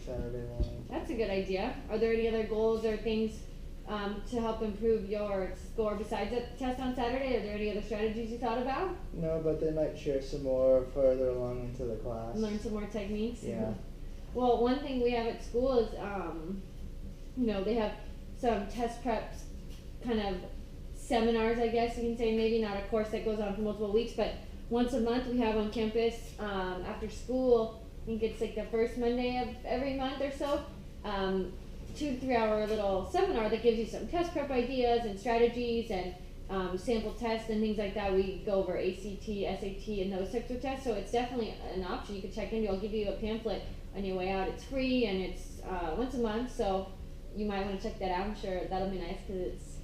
Saturday morning. That's a good idea. Are there any other goals or things to help improve your score besides the test on Saturday? Are there any other strategies you thought about? No, but they might share some more further along into the class. Learn some more techniques? Yeah. Well, one thing we have at school is, they have some test preps kind of seminars, I guess you can say, maybe not a course that goes on for multiple weeks, but once a month we have on campus after school. I think it's like the first Monday of every month or so. 2 to 3 hour little seminar that gives you some test prep ideas and strategies and sample tests and things like that. We go over ACT, SAT, and those types of tests. So it's definitely an option you could check into. I'll give you a pamphlet on your way out. It's free and it's once a month, so you might want to check that out. I'm sure that'll be nice because it's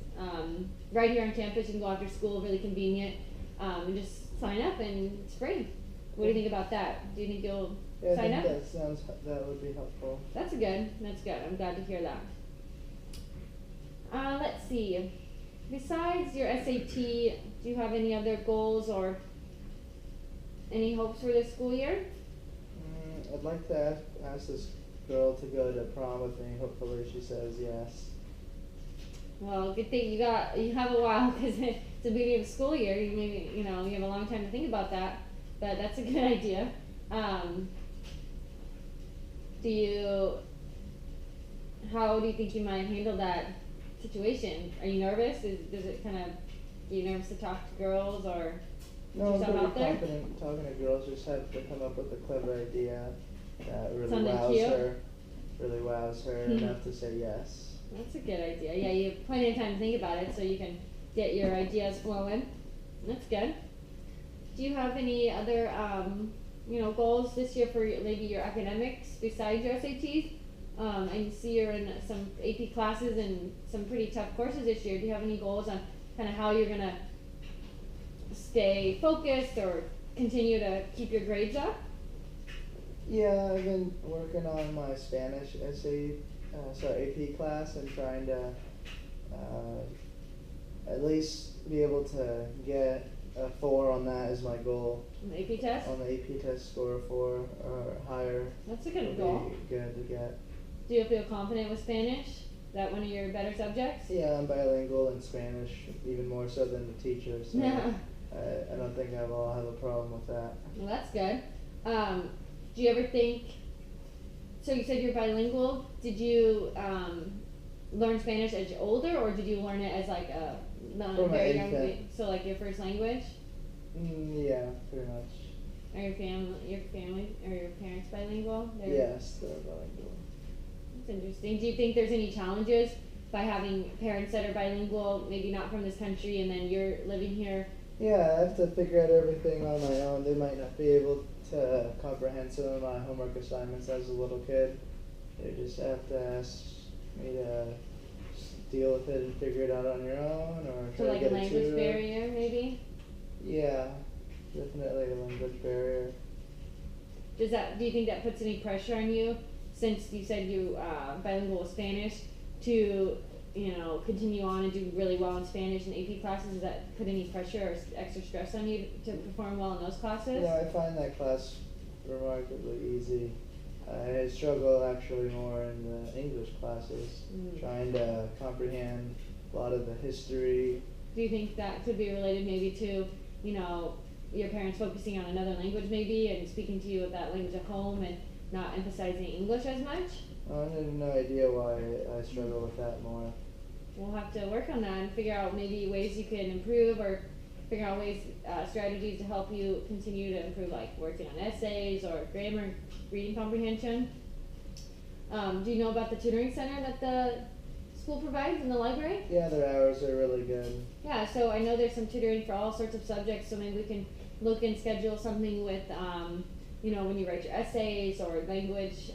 right here on campus. You can go after school, really convenient, and just sign up and it's free. What do you think about that? Do you think you'll sign up? That would be helpful. That's good. I'm glad to hear that. Let's see. Besides your SAT, do you have any other goals or any hopes for this school year? I'd like to ask this girl to go to prom with me. Hopefully she says yes. Well, good thing you have a while because it's the beginning of the school year. You have a long time to think about that, but that's a good idea. How do you think you might handle that situation? Are you nervous? Are you nervous to talk to girls or No, I'm yourself pretty out there? confident talking to girls. Just have to come up with a clever idea that really Something cute? really wows her enough to say yes. That's a good idea. Yeah, you have plenty of time to think about it so you can get your ideas flowing. That's good. Do you have any other goals this year for maybe your academics besides your SATs? I see you're in some AP classes and some pretty tough courses this year. Do you have any goals on kind of how you're going to stay focused or continue to keep your grades up? Yeah, I've been working on my Spanish AP class and trying to at least be able to get a 4 on that is my goal. On the AP test? On the AP test, score a 4 or higher. That's a good goal. Be good to get. Do you feel confident with Spanish? Is that one of your better subjects? Yeah, I'm bilingual in Spanish, even more so than the teacher, so I don't think I will have a problem with that. Well, that's good. Do you ever think, so you said you're bilingual, did you learn Spanish as you're older, or did you learn it as like a very young, so like your first language? Yeah, pretty much. Are your family or your parents bilingual? Yes, they're bilingual. That's interesting. Do you think there's any challenges by having parents that are bilingual, maybe not from this country, and then you're living here? Yeah, I have to figure out everything on my own. They might not be able to comprehend some of my homework assignments as a little kid. They just have to ask me to deal with it and figure it out on your own, or So like a language barrier, maybe? Yeah, definitely a language barrier. Do you think that puts any pressure on you, since you said you bilingual with Spanish, to continue on and do really well in Spanish and AP classes? Does that put any pressure or extra stress on you to perform well in those classes? Yeah, I find that class remarkably easy. I struggle actually more in the English classes, trying to comprehend a lot of the history. Do you think that could be related maybe to, your parents focusing on another language maybe and speaking to you with that language at home and not emphasizing English as much? I have no idea why I struggle with that more. We'll have to work on that and figure out maybe ways you can improve, or figure out ways, strategies to help you continue to improve, like working on essays or grammar, reading comprehension. Do you know about the tutoring center that the school provides in the library? Yeah, their hours are really good. Yeah, so I know there's some tutoring for all sorts of subjects, so maybe we can look and schedule something with, when you write your essays or language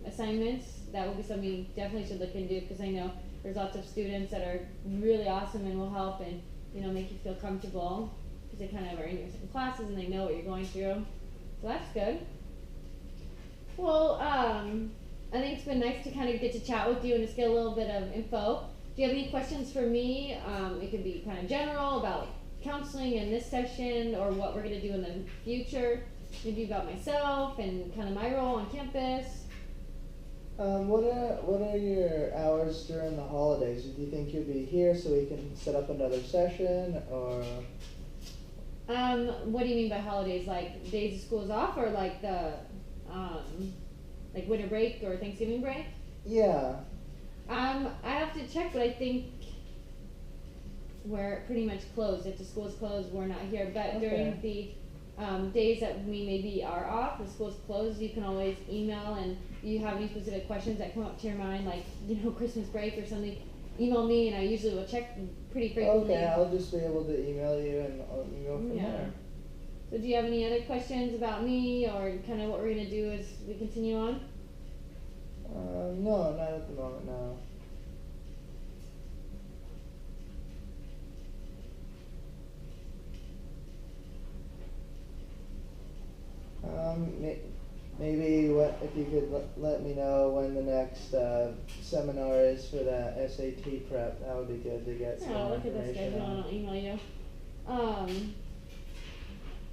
assignments. That would be something you definitely should look into, because I know there's lots of students that are really awesome and will help and, make you feel comfortable, because they kind of are in your same classes and they know what you're going through. So that's good. Well, I think it's been nice to kind of get to chat with you and just get a little bit of info. Do you have any questions for me? It could be kind of general about counseling in this session, or what we're going to do in the future. Maybe about myself and kind of my role on campus. What are your hours during the holidays? Do you think you'll be here so we can set up another session, or? What do you mean by holidays? Like days of school's off, or like the, um, like winter break or Thanksgiving break? Yeah. I have to check, but I think we're pretty much closed. If the school's closed, we're not here. But during the days that we maybe are off, the school's closed, you can always email, and if you have any specific questions that come up to your mind, like, Christmas break or something, email me, and I usually will check pretty frequently. Okay, I'll just be able to email you and go from Yeah. there. So do you have any other questions about me, or kind of what we're going to do as we continue on? No, not at the moment, no. Maybe if you could let me know when the next seminar is for that SAT prep, that would be good to get some Yeah, I'll look at the information schedule on. and I'll email you.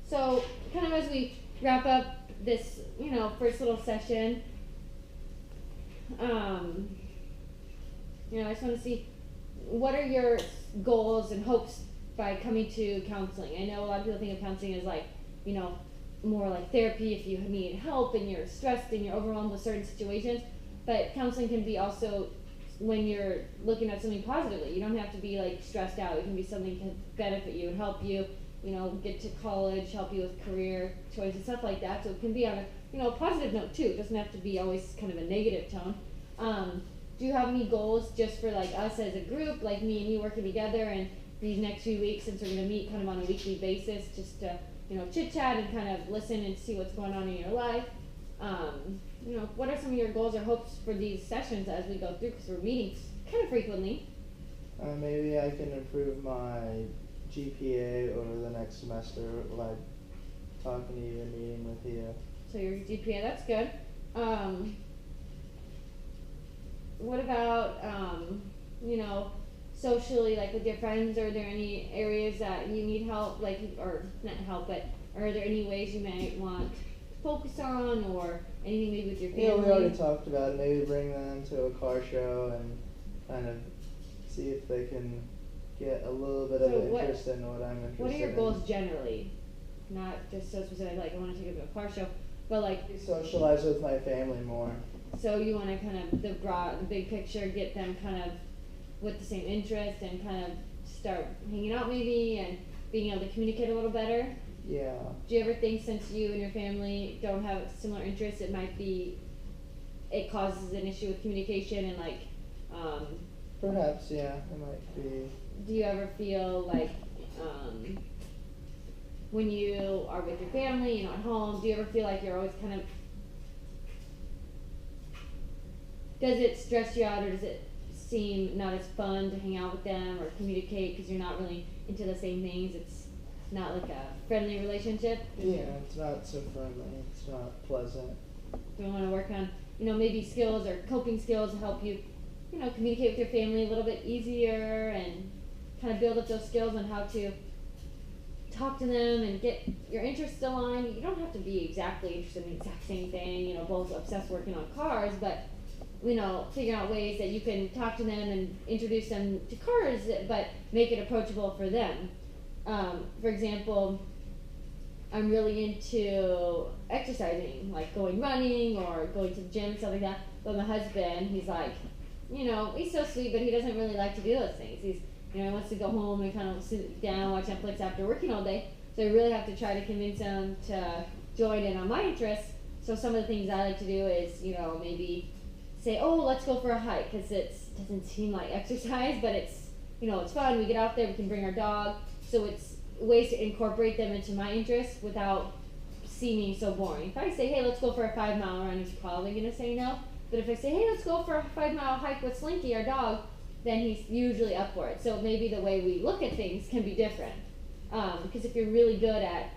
So kind of as we wrap up this, first little session, I just want to see, what are your goals and hopes by coming to counseling? I know a lot of people think of counseling as like, more like therapy if you need help and you're stressed and you're overwhelmed with certain situations, but counseling can be also when you're looking at something positively. You don't have to be like stressed out. It can be something to benefit you and help you, get to college, help you with career choices, stuff like that. So it can be on a positive note too. It doesn't have to be always kind of a negative tone. Do you have any goals just for like us as a group, like me and you working together, and these next few weeks, since we're going to meet kind of on a weekly basis, just to chit chat and kind of listen and see what's going on in your life? What are some of your goals or hopes for these sessions as we go through, because we're meeting kind of frequently? Maybe I can improve my GPA over the next semester by talking to you and meeting with you. So your GPA, that's good. What about, socially, like with your friends? Are there any areas that you need help, like, or not help, but are there any ways you might want to focus on, or anything maybe with your family? Yeah, we already talked about it. Maybe bring them to a car show and kind of see if they can get a little bit of So interest in what I'm interested in. What are your goals generally? Not just so specific, like I want to take them to a car show, but like, Socialize with my family more. so you want to kind of the big picture, get them kind of with the same interest and kind of start hanging out maybe and being able to communicate a little better? Yeah. Do you ever think, since you and your family don't have similar interests, it causes an issue with communication and like, Perhaps, yeah, it might be. do you ever feel like, when you are with your family, at home, do you ever feel like you're always kind of, does it stress you out, or does it seem not as fun to hang out with them or communicate because you're not really into the same things? It's not like a friendly relationship? Yeah, it's not so friendly. It's not pleasant. Do you want to work on, maybe skills or coping skills to help you, communicate with your family a little bit easier and kind of build up those skills on how to talk to them and get your interests aligned? You don't have to be exactly interested in the exact same thing, both obsessed working on cars, but figure out ways that you can talk to them and introduce them to cars, but make it approachable for them. For example, I'm really into exercising, like going running or going to the gym, stuff like that. But my husband, he's like, he's so sweet, but he doesn't really like to do those things. He wants to go home and kind of sit down, watch Netflix after working all day. So I really have to try to convince him to join in on my interests. So some of the things I like to do is, maybe say, oh, let's go for a hike, because it doesn't seem like exercise, but it's, it's fun. We get out there, we can bring our dog. So it's ways to incorporate them into my interests without seeming so boring. If I say, hey, let's go for a 5-mile run, he's probably going to say no. But if I say, hey, let's go for a 5-mile hike with Slinky, our dog, then he's usually up for it. So maybe the way we look at things can be different. Because if you're really good at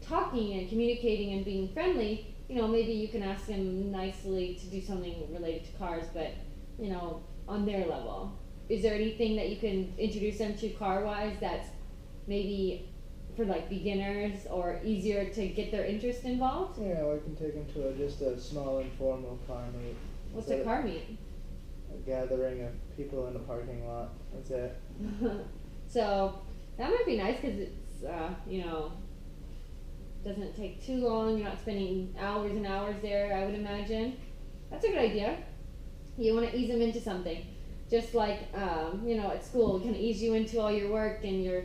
talking and communicating and being friendly, maybe you can ask them nicely to do something related to cars, but, on their level. Is there anything that you can introduce them to car-wise that's maybe for like beginners or easier to get their interest involved? Yeah, we can take them to just a small informal car meet. What's So- a car meet? A gathering of people in a parking lot. That's it. So that might be nice because it's doesn't take too long. You're not spending hours and hours there, I would imagine. That's a good idea. You want to ease them into something, just like at school, we kind of ease you into all your work and your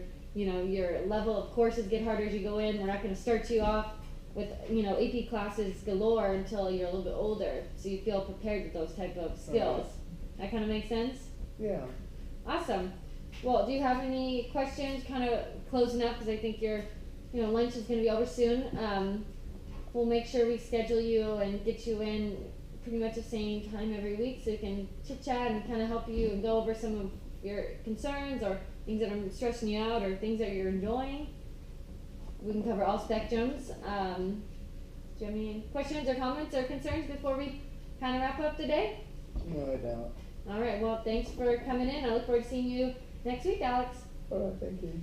level of courses get harder as you go in. We're not going to start you off with AP classes galore until you're a little bit older, so you feel prepared with those type of skills. That kind of makes sense. Yeah. Awesome. Well, do you have any questions? Kind of closing up because I think your lunch is going to be over soon. We'll make sure we schedule you and get you in pretty much the same time every week so we can chit chat and kind of help you and go over some of your concerns or things that are stressing you out or things that you're enjoying. We can cover all spectrums. Do you have any questions or comments or concerns before we kind of wrap up today? No, I don't. All right. Well, thanks for coming in. I look forward to seeing you next week, Alex. Alright, thank you.